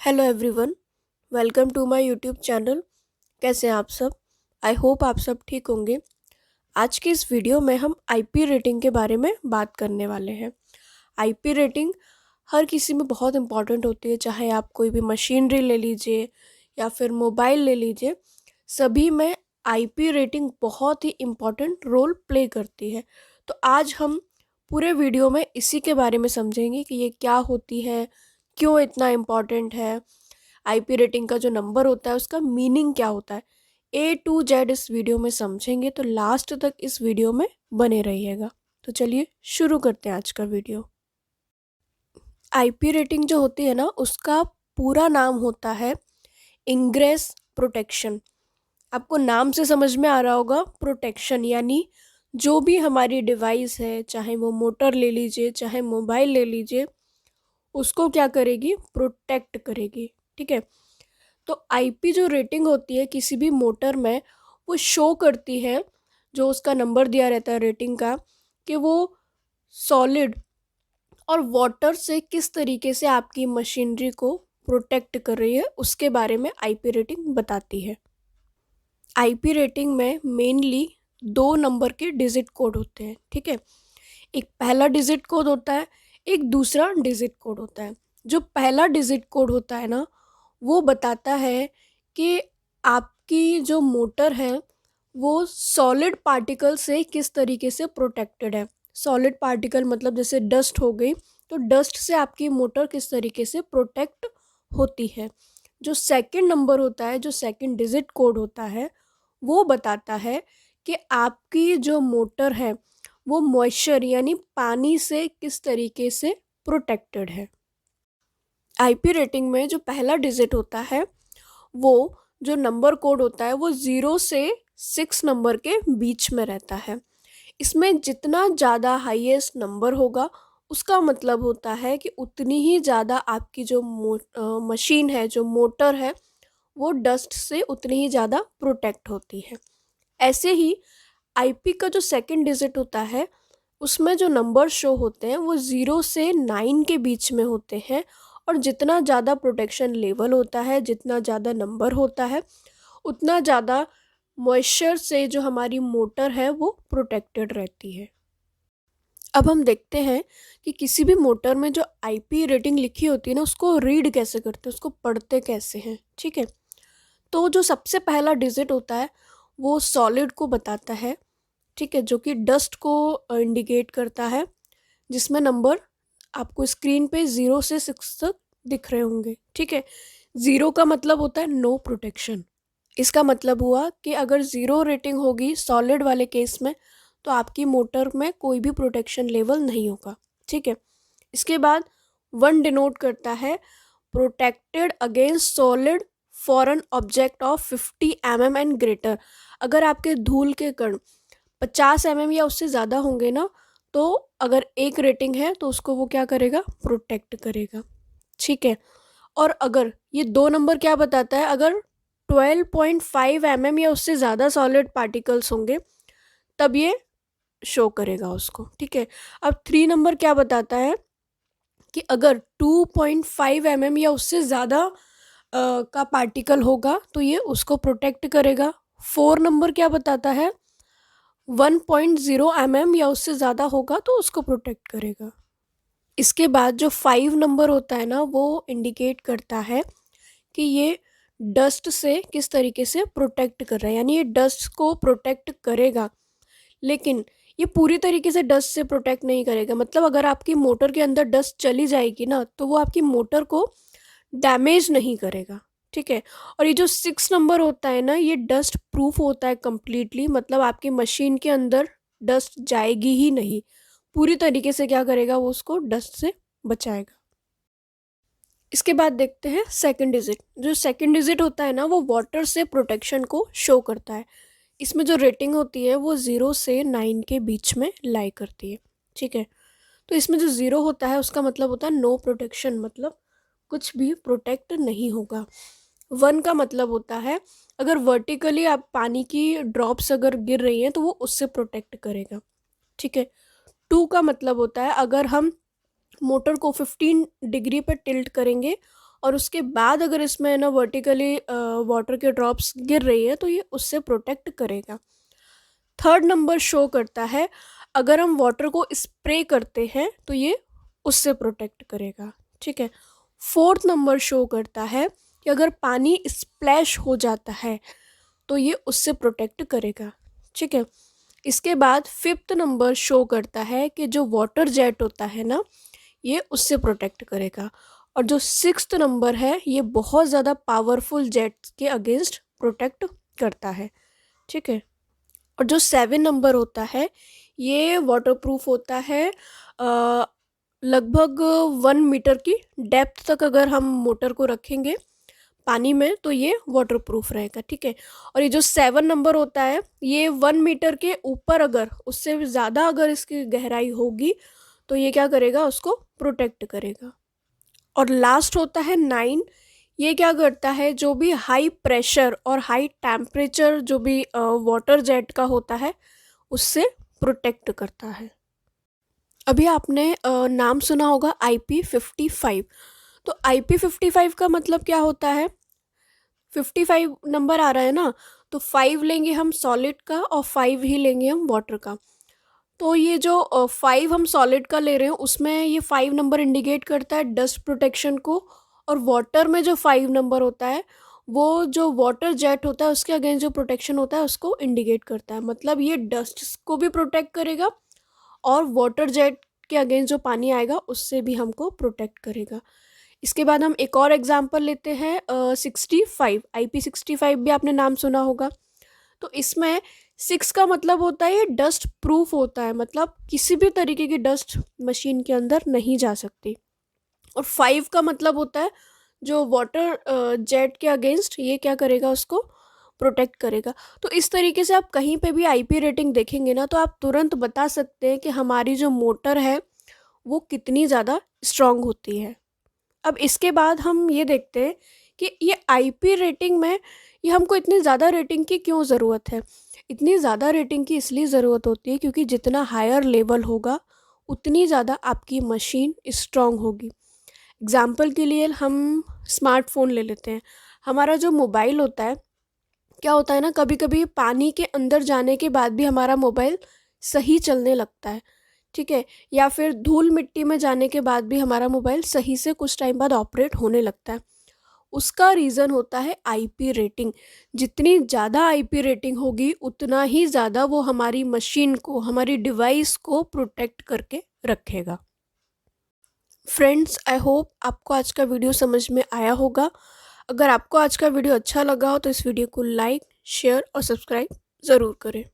Hello everyone, welcome to my YouTube channel. कैसे हैं आप सब? आई होप आप सब ठीक होंगे। आज की इस वीडियो में हम आईपी रेटिंग के बारे में बात करने वाले हैं। आईपी रेटिंग हर किसी में बहुत इम्पॉर्टेंट होती है, चाहे आप कोई भी मशीनरी ले लीजिए या फिर मोबाइल ले लीजिए, सभी में आईपी रेटिंग बहुत ही इम्पॉर्टेंट रोल प्ले करती है। तो आज हम पूरे वीडियो में इसी के बारे में समझेंगे कि ये क्या होती है, क्यों इतना इम्पॉर्टेंट है, आईपी रेटिंग का जो नंबर होता है उसका मीनिंग क्या होता है। ए टू जेड इस वीडियो में समझेंगे, तो लास्ट तक इस वीडियो में बने रहिएगा। तो चलिए शुरू करते हैं आज का वीडियो। आईपी रेटिंग जो होती है ना, उसका पूरा नाम होता है इंग्रेस प्रोटेक्शन। आपको नाम से समझ में आ रहा होगा, प्रोटेक्शन यानी जो भी हमारी डिवाइस है, चाहे वो मोटर ले लीजिए चाहे मोबाइल ले लीजिए, उसको क्या करेगी, प्रोटेक्ट करेगी। ठीक है। तो आईपी जो रेटिंग होती है किसी भी मोटर में, वो शो करती है, जो उसका नंबर दिया रहता है रेटिंग का, कि वो सॉलिड और वाटर से किस तरीके से आपकी मशीनरी को प्रोटेक्ट कर रही है, उसके बारे में आईपी रेटिंग बताती है। आईपी रेटिंग में मेनली 2 नंबर के डिजिट कोड होते हैं। ठीक है। एक पहला डिजिट कोड होता है, एक दूसरा डिजिट कोड होता है। जो पहला डिजिट कोड होता है ना, वो बताता है कि आपकी जो मोटर है वो सॉलिड पार्टिकल से किस तरीके से प्रोटेक्टेड है। सॉलिड पार्टिकल मतलब जैसे डस्ट हो गई, तो डस्ट से आपकी मोटर किस तरीके से प्रोटेक्ट होती है। जो सेकंड नंबर होता है, जो सेकंड डिजिट कोड होता है, वो बताता है कि आपकी जो मोटर है वो मॉइस्चर यानी पानी से किस तरीके से प्रोटेक्टेड है। आईपी रेटिंग में जो पहला डिजिट होता है, वो जो नंबर कोड होता है वो 0 से 6 नंबर के बीच में रहता है। इसमें जितना ज़्यादा हाईएस्ट नंबर होगा, उसका मतलब होता है कि उतनी ही ज़्यादा आपकी जो मशीन है, जो मोटर है, वो डस्ट से उतनी ही ज़्यादा प्रोटेक्ट होती है। ऐसे ही आईपी का जो सेकंड डिजिट होता है, उसमें जो नंबर शो होते हैं वो 0 से 9 के बीच में होते हैं। और जितना ज़्यादा प्रोटेक्शन लेवल होता है, जितना ज़्यादा नंबर होता है, उतना ज़्यादा मॉइस्चर से जो हमारी मोटर है वो प्रोटेक्टेड रहती है। अब हम देखते हैं कि किसी भी मोटर में जो आईपी रेटिंग लिखी होती है ना, उसको रीड कैसे करते हैं, उसको पढ़ते कैसे हैं। ठीक है। तो जो सबसे पहला डिजिट होता है वो सॉलिड को बताता है। ठीक है। जो कि डस्ट को इंडिकेट करता है, जिसमें नंबर आपको स्क्रीन पे 0 से 6 तक दिख रहे होंगे। ठीक है। 0 का मतलब होता है नो प्रोटेक्शन। इसका मतलब हुआ कि अगर 0 रेटिंग होगी सॉलिड वाले केस में, तो आपकी मोटर में कोई भी प्रोटेक्शन लेवल नहीं होगा। ठीक है। इसके बाद 1 डिनोट करता है protected against solid foreign object of 50 mm and greater. अगर आपके धूल के कण 50 mm या उससे ज़्यादा होंगे ना, तो अगर एक रेटिंग है तो उसको वो क्या करेगा, प्रोटेक्ट करेगा। ठीक है। और अगर ये 2 नंबर क्या बताता है, अगर 12.5 mm या उससे ज़्यादा सॉलिड पार्टिकल्स होंगे, तब ये शो करेगा उसको। ठीक है। अब 3 नंबर क्या बताता है कि अगर 2.5 mm या उससे ज़्यादा का पार्टिकल होगा तो ये उसको प्रोटेक्ट करेगा। 4 नंबर क्या बताता है, 1.0 mm या उससे ज़्यादा होगा तो उसको प्रोटेक्ट करेगा। इसके बाद जो 5 नंबर होता है ना, वो इंडिकेट करता है कि ये डस्ट से किस तरीके से प्रोटेक्ट कर रहा है, यानी ये डस्ट को प्रोटेक्ट करेगा, लेकिन ये पूरी तरीके से डस्ट से प्रोटेक्ट नहीं करेगा। मतलब अगर आपकी मोटर के अंदर डस्ट चली जाएगी ना, तो वो आपकी मोटर को डैमेज नहीं करेगा। ठीक है। और ये जो 6 नंबर होता है ना, ये डस्ट प्रूफ होता है कम्प्लीटली। मतलब आपकी मशीन के अंदर डस्ट जाएगी ही नहीं, पूरी तरीके से क्या करेगा, वो उसको डस्ट से बचाएगा। इसके बाद देखते हैं सेकंड डिजिट। जो सेकंड डिजिट होता है ना, वो वाटर से प्रोटेक्शन को शो करता है। इसमें जो रेटिंग होती है वो 0 से 9 के बीच में लाई करती है। ठीक है। तो इसमें जो 0 होता है उसका मतलब होता है नो प्रोटेक्शन, मतलब कुछ भी प्रोटेक्ट नहीं होगा। 1 का मतलब होता है अगर वर्टिकली आप पानी की ड्रॉप्स अगर गिर रही हैं तो वो उससे प्रोटेक्ट करेगा। ठीक है। 2 का मतलब होता है अगर हम मोटर को 15 डिग्री पर टिल्ट करेंगे और उसके बाद अगर इसमें ना वर्टिकली वाटर के ड्रॉप्स गिर रही है तो ये उससे प्रोटेक्ट करेगा। थर्ड नंबर शो करता है अगर हम वाटर को स्प्रे करते हैं तो ये उससे प्रोटेक्ट करेगा, ठीक है। फोर्थ नंबर शो करता है कि अगर पानी स्प्लैश हो जाता है तो ये उससे प्रोटेक्ट करेगा, ठीक है। इसके बाद फिफ्थ नंबर शो करता है कि जो वाटर जेट होता है ना, ये उससे प्रोटेक्ट करेगा। और जो सिक्स्थ नंबर है ये बहुत ज़्यादा पावरफुल जेट्स के अगेंस्ट प्रोटेक्ट करता है, ठीक है। और जो 7 नंबर होता है ये वाटरप्रूफ होता है लगभग 1 मीटर की डेप्थ तक अगर हम मोटर को रखेंगे पानी में तो ये वाटरप्रूफ रहेगा, ठीक है। और ये जो 7 नंबर होता है ये 1 मीटर के ऊपर अगर उससे ज़्यादा अगर इसकी गहराई होगी तो ये क्या करेगा, उसको प्रोटेक्ट करेगा। और लास्ट होता है 9। ये क्या करता है, जो भी हाई प्रेशर और हाई टेम्परेचर जो भी वाटर जेट का होता है उससे प्रोटेक्ट करता है। अभी आपने नाम सुना होगा IP55। तो IP55 का मतलब क्या होता है, 55 नंबर आ रहा है ना, तो 5 लेंगे हम सॉलिड का और 5 ही लेंगे हम वाटर का। तो ये जो 5 हम सॉलिड का ले रहे हैं उसमें ये 5 नंबर इंडिकेट करता है डस्ट प्रोटेक्शन को, और वाटर में जो 5 नंबर होता है वो जो वाटर जेट होता है उसके अगेंस्ट जो प्रोटेक्शन होता है उसको इंडिकेट करता है। मतलब ये डस्ट को भी प्रोटेक्ट करेगा और वाटर जेट के अगेंस्ट जो पानी आएगा उससे भी हमको प्रोटेक्ट करेगा। इसके बाद हम एक और एग्जांपल लेते हैं 65। IP65 भी आपने नाम सुना होगा। तो इसमें 6 का मतलब होता है ये डस्ट प्रूफ होता है, मतलब किसी भी तरीके की डस्ट मशीन के अंदर नहीं जा सकती। और 5 का मतलब होता है जो वाटर जेट के अगेंस्ट ये क्या करेगा, उसको प्रोटेक्ट करेगा। तो इस तरीके से आप कहीं पे भी IP रेटिंग देखेंगे ना तो आप तुरंत बता सकते हैं कि हमारी जो मोटर है वो कितनी ज़्यादा स्ट्रांग होती है। अब इसके बाद हम ये देखते हैं कि ये IP रेटिंग में ये हमको इतनी ज़्यादा रेटिंग की क्यों ज़रूरत है। इतनी ज़्यादा रेटिंग की इसलिए ज़रूरत होती है क्योंकि जितना हायर लेवल होगा उतनी ज़्यादा आपकी मशीन स्ट्रांग होगी। एग्ज़ाम्पल के लिए हम स्मार्टफ़ोन ले लेते हैं। हमारा जो मोबाइल होता है, क्या होता है ना, कभी कभी पानी के अंदर जाने के बाद भी हमारा मोबाइल सही चलने लगता है, ठीक है। या फिर धूल मिट्टी में जाने के बाद भी हमारा मोबाइल सही से कुछ टाइम बाद ऑपरेट होने लगता है। उसका रीज़न होता है IP रेटिंग। जितनी ज़्यादा IP रेटिंग होगी उतना ही ज़्यादा वो हमारी मशीन को, हमारी डिवाइस को प्रोटेक्ट करके रखेगा। फ्रेंड्स, आई होप आपको आज का वीडियो समझ में आया होगा। अगर आपको आज का वीडियो अच्छा लगा हो तो इस वीडियो को लाइक, शेयर और सब्सक्राइब ज़रूर करें।